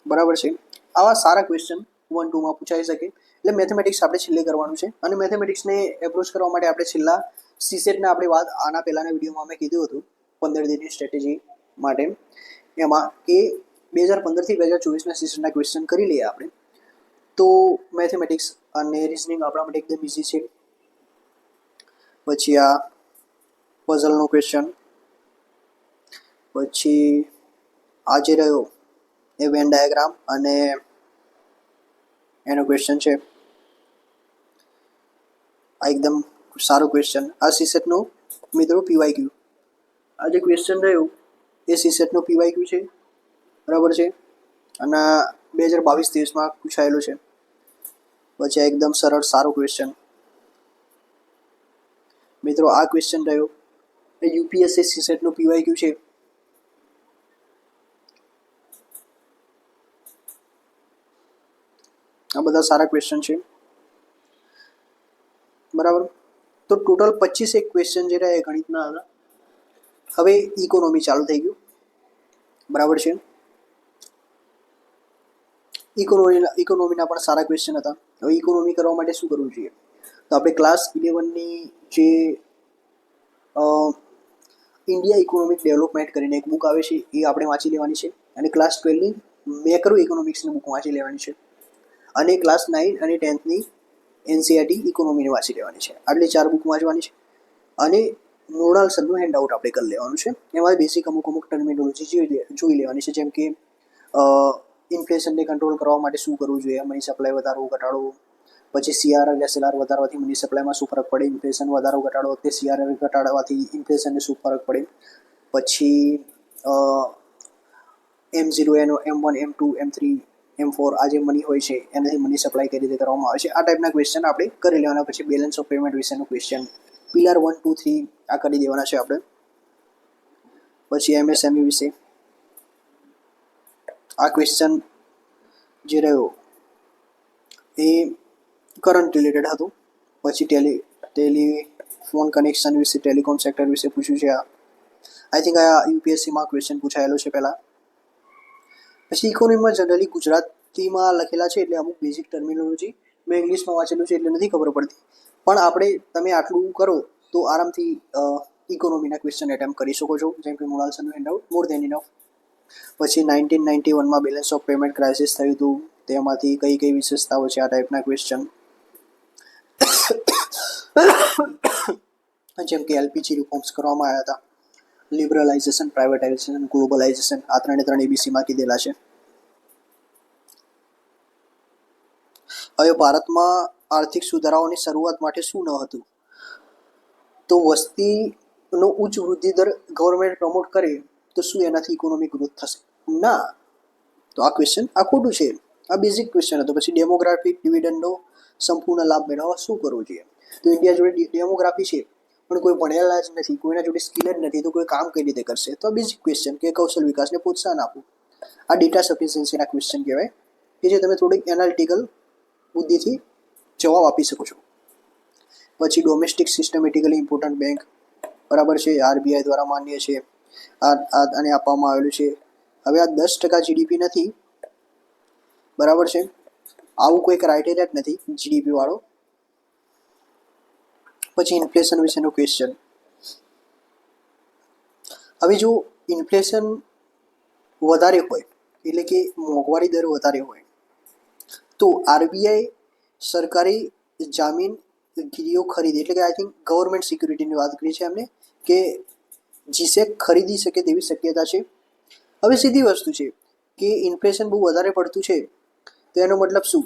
બરાબર છે. આવા સારા ક્વેશ્ચન 1-2માં પૂછાઈ શકે. એટલે મેથેમેટિક્સ આપણે છેલ્લે કરવાનું છે. અને મેથેમેટિક્સને એપ્રોચ કરવા માટે આપણે છેલ્લા સીસેટના આપણે વાત આના પહેલાંના વિડીયોમાં મેં કીધું હતું 15 દિનની સ્ટ્રેટેજી માટે, એમાં કે 2015થી 2024ના સીસેટના ક્વેશ્ચન કરી લઈએ આપણે તો મેથેમેટિક્સ અને રિઝનિંગ આપણા માટે એકદમ ઇઝી છે. પછી આ પઝલનો ક્વેશ્ચન. પછી આ જે રહ્યો એ વેન ડાયાગ્રામ અને એનો ક્વેશ્ચન છે. આ એકદમ સારો ક્વેશ્ચન. આ સીસેટનો મિત્રો પીવાયક્યુ, આ જે ક્વેશ્ચન રહ્યો એ સીસેટનો પીવાયક્યુ છે, બરાબર છે. અને 2022-23માં પૂછાયેલું છે. પછી આ એકદમ સરળ સારો ક્વેશ્ચન મિત્રો. આ ક્વેશ્ચન રહ્યો એ યુપીએસસી સીસેટનો પીવાયક્યુ છે. આ બધા સારા ક્વેશ્ચન છે, બરાબર. તો ટોટલ 25 ક્વેશ્ચન જે રહ્યા એ ગણિતના હતા. હવે ઇકોનોમી ચાલુ થઈ ગયું, બરાબર છે. ઇકોનોમીના પણ સારા ક્વેશ્ચન હતા. હવે ઇકોનોમી કરવા માટે શું કરવું જોઈએ? તો આપણે ક્લાસ 11ની જે ઇન્ડિયા ઇકોનોમિક ડેવલપમેન્ટ કરીને એક બુક આવે છે, એ આપણે વાંચી લેવાની છે. અને ક્લાસ 12ની મેક્રો ઇકોનોમિક્સની બુક વાંચી લેવાની છે. અને ક્લાસ 9 અને 10થની એનસીઆરટી ઇકોનોમીને વાંચી લેવાની છે. આટલી 4 બુક વાંચવાની છે. અને મોરલ સરનું હેન્ડ આઉટ આપણે કરી લેવાનું છે. એમાં બેસિક અમુક ટર્મિનોલોજી જોઈ લેવાની છે, જેમ કે ઇન્ફ્લેશનને કંટ્રોલ કરવા માટે શું કરવું જોઈએ, મની સપ્લાય વધારવો ઘટાડવો, પછી સીઆરઆર એસએલઆર વધારવાથી મની સપ્લાયમાં શું ફરક પડે, ઇન્ફ્લેશન વધારો ઘટાડો વખતે સીઆરઆર ઘટાડવાથી ઇન્ફ્લેશનને શું ફરક પડે, પછી M0 એનો M1 M2 M3 M4 આ જે મની હોય છે એનાથી મની સપ્લાય કઈ રીતે કરવામાં આવે છે, આ ટાઈપના ક્વેશ્ચન આપણે કરી લેવાના. પછી બેલેન્સ ઓફ પેમેન્ટ વિશેનો ક્વેશ્ચન પિલર 1 2 3 આ કરી દેવાના છે આપણે. પછી એમએસએમઈ વિશે આ ક્વેશ્ચન જે રહ્યો એ કરંટ રિલેટેડ હતું. પછી ટેલિફોન કનેક્શન વિશે, ટેલિકોમ સેક્ટર વિશે પૂછ્યું છે. આઈ થિંક આ યુપીએસસીમાં ક્વેશ્ચન પૂછાયેલો છે પહેલાં. પછી ઇકોનોમીમાં જનરલી ગુજરાતીમાં લખેલા છે, એટલે અમુક બેઝિક ટર્મિનોલોજી મેં ઇંગ્લિશમાં વાંચેલું છે એટલે નથી ખબર પડતી, પણ તમે આટલું કરો તો આરામથી ઇકોનોમીના ક્વેશ્ચન એટેમ્પ કરી શકો છો, જેમ કે મોરાલસનનું હેન્ડઆઉટ મોર દેન ઇનફ. પછી 1991માં બેલેન્સ ઓફ પેમેન્ટ ક્રાઇસિસ થયું હતું, તેમાંથી કઈ કઈ વિશેષતાઓ છે, આ ટાઈપના ક્વેશ્ચન. જેમ કે એલપીજી રિફોર્મ્સ કરવામાં આવ્યા હતા, લિબરલાઇઝેશન, પ્રાઇવેટાઇઝેશન, ગ્લોબલાઇઝેશન, આ 3 એબીસીમાં કીધેલા છે. હવે ભારતમાં આર્થિક સુધારાઓની શરૂઆત માટે શું ન હતું? તો વસ્તીનો ઉચ્ચ વૃદ્ધિ દર ગવર્મેન્ટ પ્રમોટ કરે તો શું એનાથી ઇકોનોમિક ગ્રોથ થશે? ના. તો આ ક્વેશ્ચન આ ખોટું છે. આ બેઝિક ક્વેશ્ચન હતો. પછી ડેમોગ્રાફિક ડિવિડન્ડનો સંપૂર્ણ લાભ મેળવવા શું કરવું જોઈએ? તો ઇન્ડિયા જોડે ડેમોગ્રાફી છે, પણ કોઈ ભણેલા જ નથી, કોઈના જોડે સ્કિલ જ નથી, તો કોઈ કામ કઈ રીતે કરશે? તો બેઝિક ક્વેશ્ચન કે કૌશલ વિકાસને પ્રોત્સાહન આપવું. આ ડેટા સફિશિયન્સીના ક્વેશ્ચન કહેવાય, કે જે તમે થોડીક એનાલિટિકલ બુદ્ધિથી જવાબ આપી શકો છો. પછી ડોમેસ્ટિક સિસ્ટમેટિકલી ઇમ્પોર્ટન્ટ બેંક, બરાબર છે, આરબીઆઈ દ્વારા માન્ય છે, આને આપવામાં આવેલું છે. હવે આ 10% જીડીપી નથી, બરાબર છે, આવું કોઈ ક્રાઇટેરિયા જ નથી જીડીપી વાળો. પછી ઇન્ફ્લેશન વિશેનો ક્વેશ્ચન. હવે જો ઇન્ફ્લેશન વધારે હોય, એટલે કે મોંઘવારી દર વધારે હોય, તો આરબીઆઈ સરકારી જામીનગીરીઓ ખરીદે, એટલે કે આઈ થિંક ગવર્મેન્ટ સિક્યુરિટીની વાત કરી છે એમને, કે જીસેક ખરીદી શકે તેવી શક્યતા છે. હવે સીધી વસ્તુ છે કે ઇન્ફ્લેશન બહુ વધારે પડતું છે, તો એનો મતલબ શું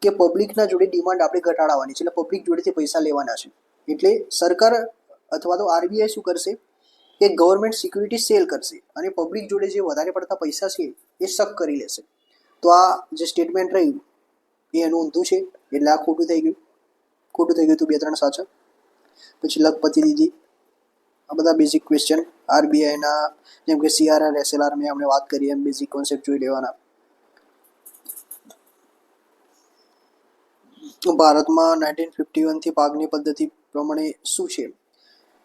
કે પબ્લિકના જોડે ડિમાન્ડ આપણે ઘટાડવાની છે, એટલે પબ્લિક જોડેથી પૈસા લેવાના છે. એટલે સરકાર અથવા તો આરબીઆઈ શું કરશે કે ગવર્મેન્ટ સિક્યુરિટી સેલ કરશે અને પબ્લિક જોડે જે વધારે પડતા પૈસા છે એ શક કરી લેશે. તો આ જે સ્ટેટમેન્ટ રહ્યું એ એનું ઊંધું છે, એટલે આ ખોટું થઈ ગયું તો 2-3 સાચા. પછી લખપતિ દીદી, આ બધા બેઝિક ક્વેશ્ચન આરબીઆઈના, જેમ કે સીઆરઆર એસએલઆર મેં આપણે વાત કરી એમ બેઝિક કોન્સેપ્ટ જોઈ લેવાના. ભારતમાં 1951થી પાકની પદ્ધતિ પ્રમાણે શું છે?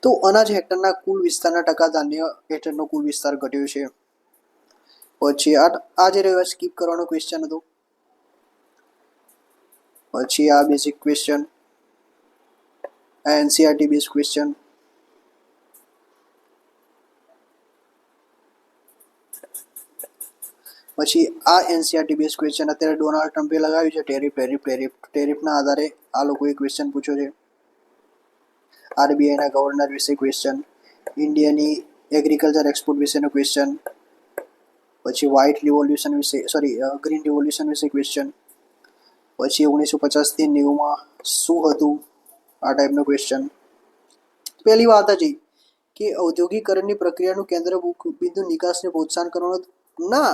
તો અનાજ હેક્ટરના કુલ વિસ્તારના ટકા ધાન્ય હેઠળનો કુલ વિસ્તાર ઘટ્યો છે. પછી આ જે રહ્યો સ્કીપ કરવાનો ક્વેશ્ચન હતો. પછી આ બેઝિક ક્વેશ્ચન, આ એનસીઆરટી બેઝ ક્વેશ્ચન. પછી આ એનસીઆરટી બેઝ ક્વેશ્ચન અત્યારે ડોનાલ્ડ ટ્રમ્પે લગાવ્યું છે, ટેરિફના આધારે આ લોકોએ ક્વેશ્ચન પૂછ્યો છે. આરબીઆઈના ગવર્નર વિશે ક્વેશ્ચન, ઇન્ડિયાની એગ્રીકલ્ચર એક્સપોર્ટ વિશેનો ક્વેશ્ચન, પછી વ્હાઇટ રિવોલ્યુશન વિશે, ગ્રીન રિવોલ્યુશન વિશે ક્વેશ્ચન, પછી 1950થી 90માં શું હતું, આ ટાઈપનો ક્વેશ્ચન. પહેલી વાત હતી કે ઔદ્યોગિકરણની પ્રક્રિયાનું કેન્દ્ર બિંદુ નિકાસને પ્રોત્સાહન કરવાનું ના,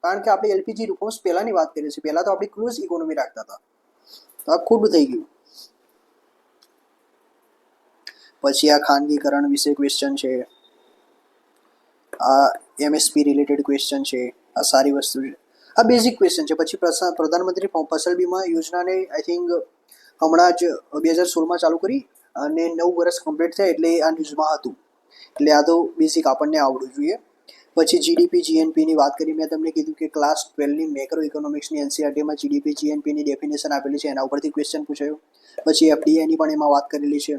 કારણ કે આપણે એલપીજી રિફોર્મ્સ પહેલાની વાત કરીએ છીએ, પહેલા તો આપણે ક્લોઝ ઇકોનોમી રાખતા હતા, તો આ ખોટું થઈ ગયું. પછી આ ખાનગીકરણ વિશે ક્વેશ્ચન છે, આ એમએસપી રિલેટેડ ક્વેશ્ચન છે, આ સારી વસ્તુ છે, આ બેઝિક ક્વેશ્ચન છે. પછી પ્રધાનમંત્રી ફસલ બીમા યોજનાને આઈ થિંક હમણાં જ 2016માં ચાલુ કરી અને 9 વર્ષ કમ્પ્લીટ થયા, એટલે આ ન્યૂઝમાં હતું, એટલે આ તો બેઝિક આપણને આવડવું જોઈએ. પછી જીડીપી જીએનપીની વાત કરી, મેં તમને કીધું કે ક્લાસ 12ની મેક્રો ઇકોનોમિક્સની એનસીઆરટીમાં જીડીપી જીએનપીની ડેફિનેશન આપેલી છે, એના ઉપરથી ક્વેશ્ચન પૂછાયું. પછી એફડીઆઈની પણ એમાં વાત કરેલી છે.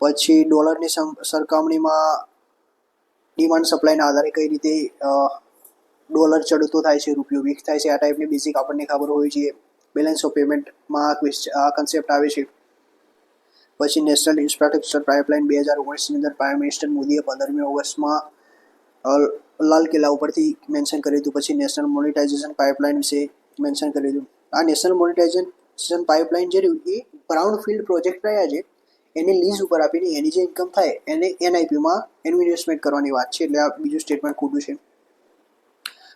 પછી ડોલરની સરખામણીમાં ડિમાન્ડ સપ્લાયના આધારે કઈ રીતે ડોલર ચડતો થાય છે, રૂપિયો વીક થાય છે, આ ટાઈપની બેઝિક આપણને ખબર હોવી જોઈએ. બેલેન્સ ઓફ પેમેન્ટમાં આ કન્સેપ્ટ આવે છે. પછી નેશનલ ઇન્ફ્રાસ્ટ્રક્ચર પાઇપલાઇન 2019ની અંદર પ્રાઇમ મિનિસ્ટર મોદીએ 15મી ઓગસ્ટમાં લાલ કિલ્લા ઉપરથી મેન્શન કર્યું હતું. પછી નેશનલ મોનેટાઇઝેશન પાઇપલાઇન વિશે મેન્શન કર્યું હતું. આ નેશનલ મોનેટાઇઝેશન પાઇપલાઇન જે રહ્યું એ બ્રાઉન ફિલ્ડ પ્રોજેક્ટ રહ્યા છે, એને લીઝ ઉપર આપીને એની જે ઇન્કમ થાય એને NIPમાં એનું ઇન્વેસ્ટમેન્ટ કરવાની વાત છે. એટલે આ બીજું સ્ટેટમેન્ટ ખોટું છે.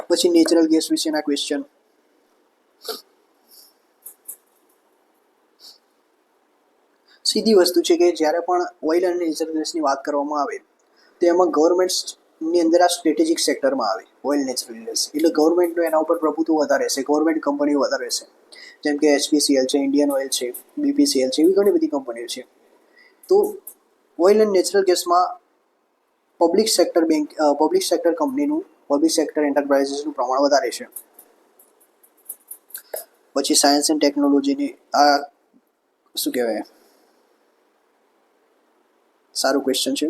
પછી નેચરલ ગેસ વિશેના ક્વેશ્ચન. સીધી વસ્તુ છે કે જ્યારે પણ ઓઇલ અને નેચરલ ગેસની વાત કરવામાં આવે તો એમાં ગવર્મેન્ટની અંદર આ સ્ટ્રેટેજિક સેક્ટરમાં આવે ઓઇલ નેચરલ ગેસ. એટલે ગવર્મેન્ટનું એના ઉપર પ્રભુત્વ વધારે છે, ગવર્મેન્ટ કંપનીઓ વધારે છે. જેમ કે HPCL છે, ઇન્ડિયન ઓઇલ છે, BPCL છે, એવી ઘણી બધી કંપનીઓ છે. તો ઓઇલ એન્ડ નેચરલ ગેસમાં પબ્લિક સેક્ટર કંપનીનું, પબ્લિક સેક્ટર એન્ટરપ્રાઇઝીસનું પ્રમાણ વધારે છે. પછી સાયન્સ એન્ડ ટેકનોલોજીની આ શું કહેવાય, સારું ક્વેશ્ચન છે.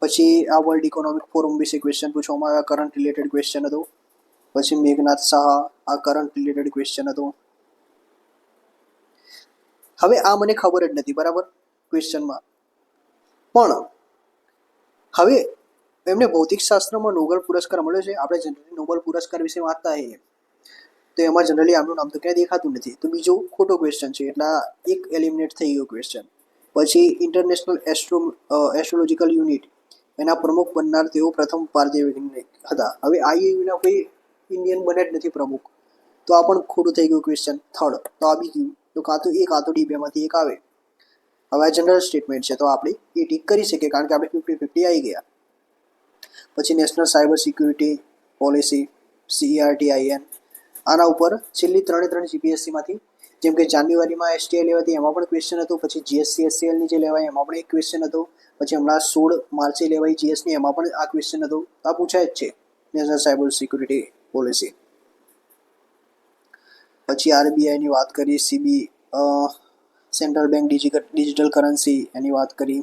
પછી આ વર્લ્ડ ઇકોનોમિક ફોરમ વિશે ક્વેશ્ચન પૂછવામાં આવ્યા, કરંટ રિલેટેડ ક્વેશ્ચન હતો. પછી મેઘનાથ શાહ, આ કરંટ રિલેટેડ ક્વેશ્ચન હતો. હવે આ મને ખબર જ નથી બરાબર ક્વેશ્ચનમાં, પણ હવે એમને ભૌતિકશાસ્ત્રમાં નોબેલ પુરસ્કાર મળ્યો છે. આપણે જનરલી નોબેલ પુરસ્કાર વિશે વાંચતા હોઈએ તો એમાં જનરલી આમનું નામ તો ક્યાંય દેખાતું નથી. તો બીજો ખોટો ક્વેશ્ચન છે, એટલે એક એલિમિનેટ થઈ ગયો ક્વેશ્ચન. પછી ઇન્ટરનેશનલ એસ્ટ્રોલોજીકલ યુનિટ એના પ્રમુખ બનનાર તેઓ પ્રથમ ભારતીય વૈજ્ઞાનિક હતા. હવે IUUના કોઈ ઇન્ડિયન બને જ નથી પ્રમુખ, તો આ પણ ખોટું થઈ ગયું ક્વેશ્ચન. થર્ડ તો આવી ગયું, તો કાં તો એ કાં તો ડી, બેમાંથી એક આવે. હવે આ જનરલ સ્ટેટમેન્ટ છે તો આપણે એ ટીક કરી શકીએ, કારણ કે આપણે 50-50 આવી ગયા. પછી national cyber security policy CERTIN, આના ઉપર છેલ્લી 3 GPSCમાંથી, જેમ કે જાન્યુઆરીમાં STI લેવાતી એમાં પણ ક્વેશ્ચન હતો. પછી GSCSCLની જે લેવાય એમાં પણ એક ક્વેશ્ચન હતો. પછી હમણાં 16 માર્ચે લેવાય GSની, એમાં પણ આ ક્વેશ્ચન હતો. આ પૂછાય જ છે નેશનલ સાયબર સિક્યુરિટી પોલિસી. પછી RBIની વાત કરી, સેન્ટ્રલ બેંક ડિજિટલ કરન્સી એની વાત કરી.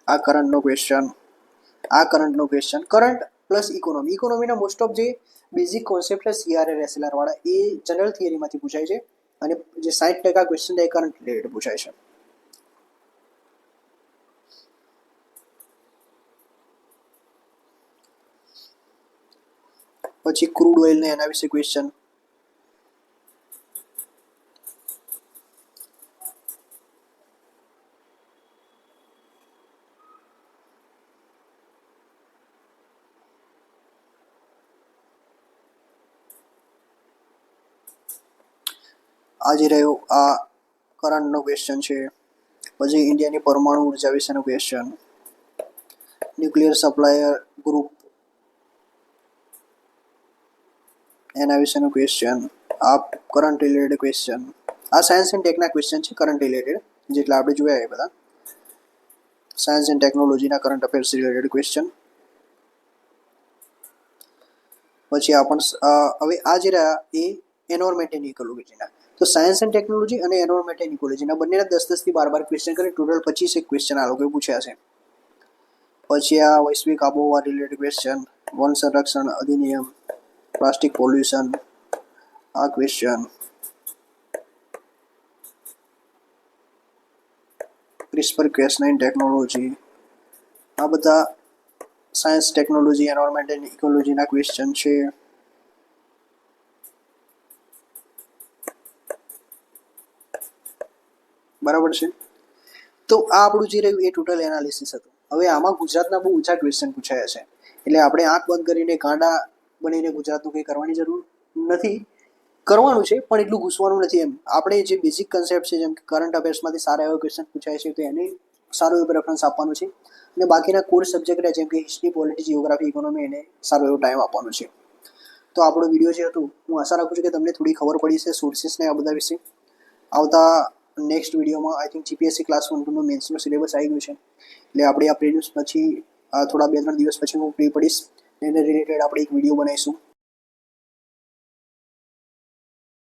આ કરંટનો ક્વેશ્ચન, કરંટ પ્લસ ઇકોનોમીના મોસ્ટ ઓફ જે બેઝિક કોન્સેપ્ટ છે CRA SLR વાળા એ જનરલ થિયરીમાંથી પૂછાય છે, અને જે 60% ક્વેશ્ચન છે એ કરંટ રિલેટેડ પૂછાય છે. પછી ક્રૂડ ઓઇલ ને એના વિશે ક્વેશ્ચન. આજે રહ્યો આ કરંટનો ક્વેશ્ચન છે. પછી ઇન્ડિયાની પરમાણુ ઉર્જા વિશેનો ક્વેશ્ચન, ન્યુક્લિયર સપ્લાયર ગ્રુપ એના વિશેનો ક્વેશ્ચન. આ કરંટ રિલેટેડ ક્વેશ્ચન. આ સાયન્સ એન્ડ ટેકના ક્વેશ્ચન છે કરંટ રિલેટેડ, જેટલા આપણે જોયા એ બધા સાયન્સ એન્ડ ટેકનોલોજીના કરંટ અફેર્સ રિલેટેડ ક્વેશ્ચન. પછી હવે આ જે રહ્યા એ એન્વાયરમેન્ટ એન્ડ ઇકોલોજીના. તો સાયન્સ એન્ડ ટેકનોલોજી અને એન્વાયરમેન્ટ એન્ડ ઇકોલોજીના બંનેના 10-10 થી 12 ક્વેશ્ચન કરી ટોટલ 25 ક્વેશ્ચન આ લોકોએ પૂછ્યા છે. પછી આ વૈશ્વિક આબોહવા રિલેટેડ ક્વેશ્ચન, વન સંરક્ષણ અધિનિયમ, પ્લાસ્ટિક પોલ્યુશન, આ ક્વેશ્ચન. CRISPR-Cas9 ટેકનોલોજી, આ બધા સાયન્સ ટેકનોલોજી એન્વાયરમેન્ટ એન્ડ ઇકોલોજીના ક્વેશ્ચન છે. બરાબર છે. તો આ આપણું જે રહ્યું એ ટોટલ એનાલિસિસ હતું. હવે આમાં ગુજરાતના બહુ ઓછા ક્વેશ્ચન પૂછાયા છે, એટલે આપણે આંખ બંધ કરીને ગાંડા બનીને ગુજરાતનું કંઈ કરવાની જરૂર નથી. કરવાનું છે પણ એટલું ઘૂસવાનું નથી. એમ આપણે જે બેઝિક કન્સેપ્ટ છે, જેમ કે કરંટ અફેર્સમાંથી સારા એવા ક્વેશ્ચન પૂછાય છે તો એને સારું એવું પ્રેફરન્સ આપવાનું છે, અને બાકીના કોર સબ્જેક્ટ જેમ કે હિસ્ટ્રી, પોલિટી, જિયોગ્રાફી, ઇકોનોમી એને સારો એવો ટાઈમ આપવાનો છે. તો આપણો વિડીયો જે હતું, હું આશા રાખું છું કે તમને થોડી ખબર પડી છે સોર્સિસને આ બધા વિશે. આવતા નેક્સ્ટ વિડીયોમાં આઈ થિંક GPSC ક્લાસ 1-2નું મેન્સનું સિલેબસ આવી ગયું છે, એટલે આપણે આ પ્રિલિમ્સ પછી થોડા 2-3 દિવસ પછી હું ફ્રી પડીશ, એને રિલેટેડ આપણે એક વિડીયો બનાવીશું.